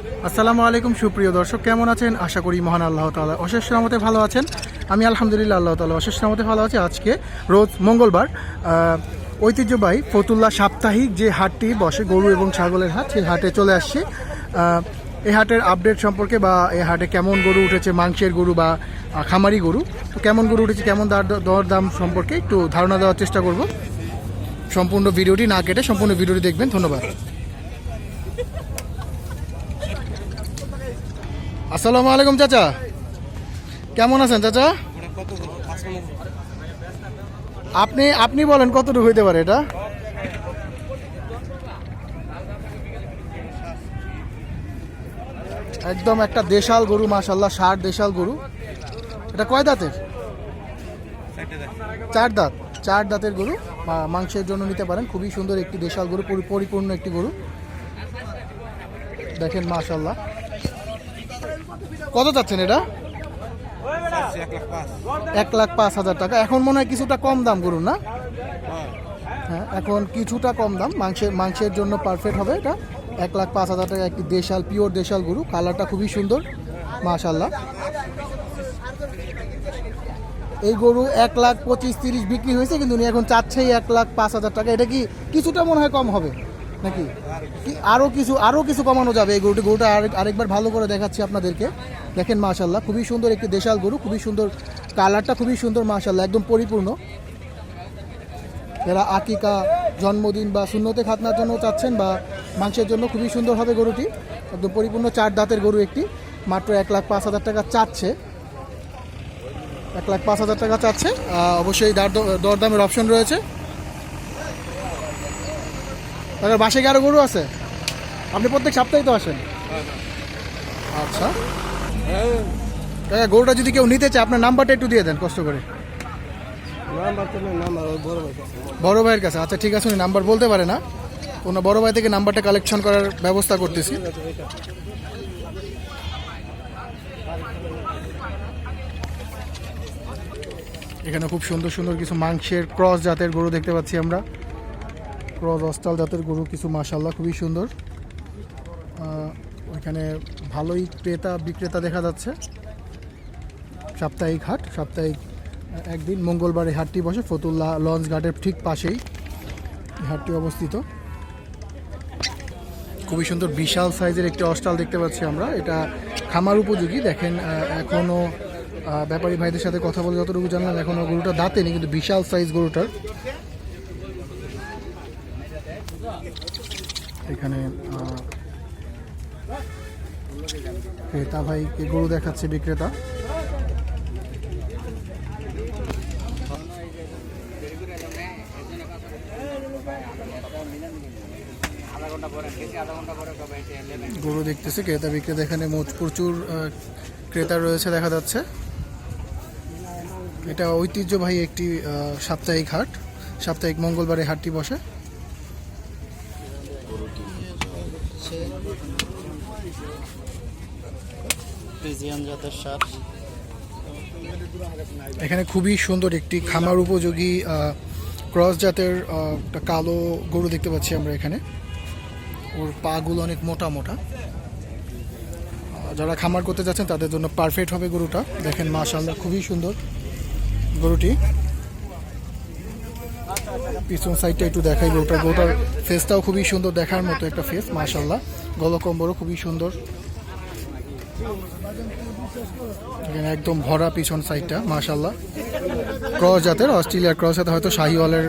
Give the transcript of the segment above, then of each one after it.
আসসালামু আলাইকুম সুপ্রিয় দর্শক, কেমন আছেন? আশা করি মহান আল্লাহ তাআলা অশেষ রহমতে ভালো আছেন। আমি আলহামদুলিল্লাহ আল্লাহ তাআলা অশেষ রহমতে ভালো আছি। আজকে রোজ মঙ্গলবার ঐতিহ্যবাহী ফতুল্লা সাপ্তাহিক যে হাটটি বসে গরু এবং ছাগলের হাট, সেই হাটে চলে আসছি। এই হাটের আপডেট সম্পর্কে বা এই হাটে কেমন গরু উঠেছে, মাংসের গরু বা খামারি গরু, তো কেমন গরু উঠেছে, কেমন দরদাম সম্পর্কে একটু ধারণা দেওয়ার চেষ্টা করব। সম্পূর্ণ ভিডিওটি না কেটে সম্পূর্ণ ভিডিওটি দেখবেন। ধন্যবাদ। আসসালামু আলাইকুম চাচা, কেমন আছেন চাচা? আপনি আপনি বলেন কতটুকু হইতে পারে এটা? একদম একটা দেশাল গরু, মাশাআল্লাহ, 60 দেশাল গরু। এটা কয় দাঁতের? 4 দাঁত। 4 দাঁতের গরু, মাংসের জন্য নিতে পারেন। খুবই সুন্দর একটি দেশাল গরু, পরিপূর্ণ একটি গরু। দেখেন মাশাআল্লাহ। কত চাচ্ছেন এটা? 1,05,000 টাকা। এখন মনে হয় কিছুটা কম দাম গরু, না? হ্যাঁ, এখন কিছুটা কম দাম। মাংসের জন্য পারফেক্ট হবে এটা। 1,05,000 টাকা একটি দেশাল, পিওর দেশাল গরু। কালারটা খুবই সুন্দর মাশাআল্লাহ। এই গরু 1,25,30 বিক্রি হয়েছে, কিন্তু উনি এখন চাচ্ছেই 1,05,000 টাকা। এটা কি কিছুটা মনে হয় কম হবে নাকি? আরো কিছু কমানো যাবে এই গরুটা আরেকবার ভালো করে দেখাচ্ছি আপনাদেরকে। দেখেন মাশাআল্লাহ, খুবই সুন্দর একটি দেশাল গরু, খুবই সুন্দর কালারটা, খুবই সুন্দর মাশাআল্লাহ, একদম পরিপূর্ণ। যারা আকিকা, জন্মদিন বা সুন্নতে খাতনার জন্য চাচ্ছেন বা মাংসের জন্য খুবই সুন্দর হবে গরুটি। একদম পরিপূর্ণ 4 দাঁতের গরু একটি। মাত্র 1,05,000 টাকা চাচ্ছে। 1,05,000 টাকা চাচ্ছে। অবশ্যই দরদামের অপশন রয়েছে। তাদের বাসায় কি আরো গরু আছে? আপনি প্রত্যেক সপ্তাহে তো আসেন? আচ্ছা, গরুটা যদি কেউ নিতে চায়, আপনার নাম্বারটা একটু দিয়ে দেন কষ্ট করে। বড় ভাইয়ের কাছে? আচ্ছা ঠিক আছে, উনি নাম্বার বলতে পারে না। কোনো বড় ভাই থেকে নাম্বারটা কালেকশন করার ব্যবস্থা করতেছি। এখানে খুব সুন্দর সুন্দর কিছু মাংসের ক্রস জাতের গরু দেখতে পাচ্ছি আমরা। ক্রস অস্টাল জাতের গরু কিছু মাশাআল্লাহ, খুবই সুন্দর। ওইখানে ভালোই ক্রেতা বিক্রেতা দেখা যাচ্ছে। সাপ্তাহিক হাট, সাপ্তাহিক একদিন মঙ্গলবার এই হাটটি বসে। ফতুল্লা লঞ্চ ঘাটের ঠিক পাশেই এই হাটটি অবস্থিত। খুবই সুন্দর বিশাল সাইজের একটি অস্টাল দেখতে পাচ্ছি আমরা। এটা খামার উপযোগী। দেখেন, এখনও ব্যাপারী ভাইদের সাথে কথা বলে যতটুকু জানলাম, এখনও গরুটা দাঁতেনি, কিন্তু বিশাল সাইজ গরুটার। এখানে ক্রেতা ভাইকে গরু দেখাচ্ছে বিক্রেতা। গরু দেখতেছে ক্রেতা বিক্রেতা। এখানে প্রচুর ক্রেতা রয়েছে দেখা যাচ্ছে। এটা ঐতিহ্যবাহী একটি সাপ্তাহিক হাট। সাপ্তাহিক মঙ্গলবারে হাটটি বসে। এখানে খুবই সুন্দর একটি খামার উপযোগী ক্রস জাতের একটা কালো গরু দেখতে পাচ্ছি আমরা এখানে। ওর পাগুলো অনেক মোটা মোটা। যারা খামার করতে যাচ্ছেন তাদের জন্য পারফেক্ট হবে গরুটা। দেখেন মাশাআল্লাহ, খুবই সুন্দর গরুটি। পিছন সাইডটা একটু দেখাই গরুটার ফেসটাও খুবই সুন্দর, দেখার মতো একটা ফেস মাশাআল্লাহ। গলকম্বরও খুবই সুন্দর। এখানে একদম ভরা পিছন সাইডটা মাশাআল্লাহ। ক্রস জাতের, অস্ট্রেলিয়ার ক্রস জাতের, হয়তো শাহিওয়ালের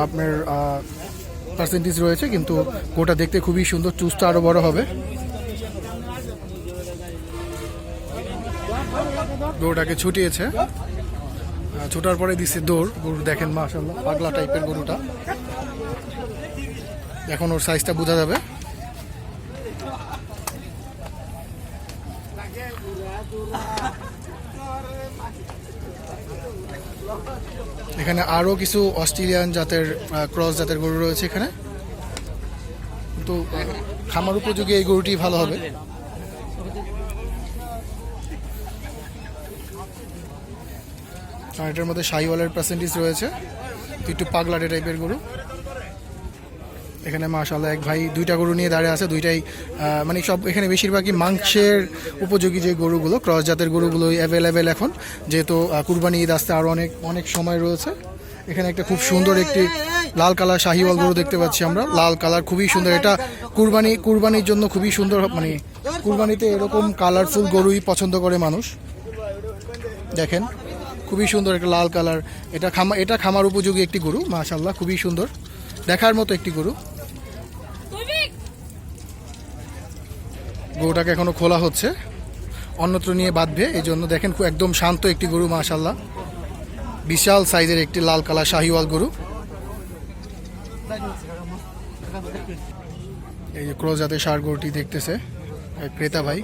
আপনার পার্সেন্টেজ রয়েছে, কিন্তু গোটা দেখতে খুবই সুন্দর। চুজটা আরো বড় হবে। গরুটাকে ছুটিয়েছে, ছোটার পরে দিচ্ছে দৌড়। গরু দেখেন মাশাআল্লাহ, পাগলা টাইপের গরুটা। এখন ওর সাইজটা বোঝা যাবে। এখানে আরো কিছু অস্ট্রেলিয়ান জাতের ক্রস জাতের গরু রয়েছে এখানে, কিন্তু খামার উপযোগী এই গরুটি ভালো হবে। এটার মধ্যে শাহিওয়ালের পার্সেন্টেজ রয়েছে, একটু পাগলাটে টাইপের গরু। এখানে মাশাআল্লাহ এক ভাই দুইটা গরু নিয়ে দাঁড়িয়ে আছে, দুইটাই মানে সব এখানে বেশিরভাগই মাংসের উপযোগী যে গরুগুলো, ক্রস জাতের গরুগুলোই অ্যাভেলেবেল এখন, যেহেতু কুরবানি ঈদ আসতে আরও অনেক সময় রয়েছে। এখানে একটা খুব সুন্দর একটি লাল কালার শাহিওয়াল গরু দেখতে পাচ্ছি আমরা, লাল কালার খুবই সুন্দর। এটা কুরবানির জন্য খুবই সুন্দর, মানে কুরবানিতে এরকম কালারফুল গরুই পছন্দ করে মানুষ। দেখেন খুবই সুন্দর একটা লাল কালার, এটা খামার উপযোগী একটি গরু মাশাআল্লাহ, খুবই সুন্দর দেখার মতো একটি গরু। গরুটাকে এখনো খোলা হচ্ছে, অন্যত্র নিয়ে বাঁধবে, এই জন্য দেখেন একদম শান্ত একটি গরু মাশাআল্লাহ, বিশাল সাইজের একটি লাল কালার শাহিওয়াল গরু। এই যে ক্রস জাতের ষাঁড় গরুটি দেখতেছে এক ক্রেতা ভাই।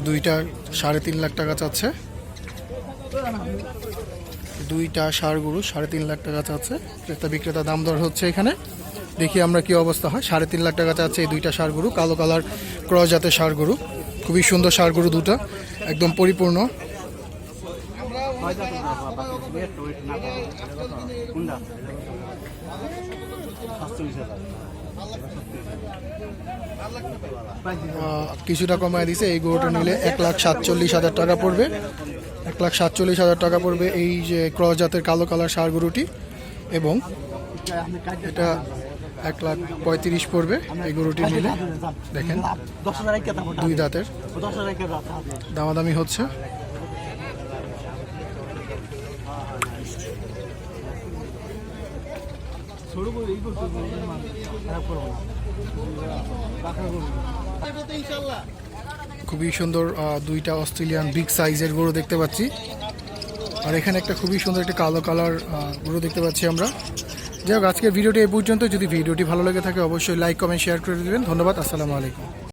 দুইটা 3.5 লাখ টাকা চাচ্ছে, দুইটা ষাঁড় গরু 3.5 লাখ টাকা চাচ্ছে। ক্রেতা বিক্রেতা দাম দর হচ্ছে এখানে, দেখি আমরা কি অবস্থা হয়। 3.5 লাখ টাকা চাচ্ছে এই দুইটা ষাঁড় গরু, কালো কালার ক্রস জাতের ষাঁড় গরু, খুবই সুন্দর ষাঁড় গরু দুটা, একদম পরিপূর্ণ। কিছুটা কমায় দিছে, এই গরুটা নিলে 1,47,000 টাকা পড়বে, 1,47,000 টাকা পড়বে এই যে ক্রস জাতের কালো কালার ষাঁড় গরুটি, এবং এটা 1,35,000 পড়বে এই গরুটি নিলে। দেখেন 2 দাঁতের, দামাদামি হচ্ছে। খুবই সুন্দর দুইটা অস্ট্রেলিয়ান বিগ সাইজের গরু দেখতে পাচ্ছি, আর এখানে একটা খুবই সুন্দর একটা কালো কালার গরু দেখতে পাচ্ছি আমরা। যাই হোক, আজকের ভিডিওটি এই পর্যন্ত। যদি ভিডিওটি ভালো লেগে থাকে অবশ্যই লাইক কমেন্ট শেয়ার করে দেবেন। ধন্যবাদ, আসসালামু আলাইকুম।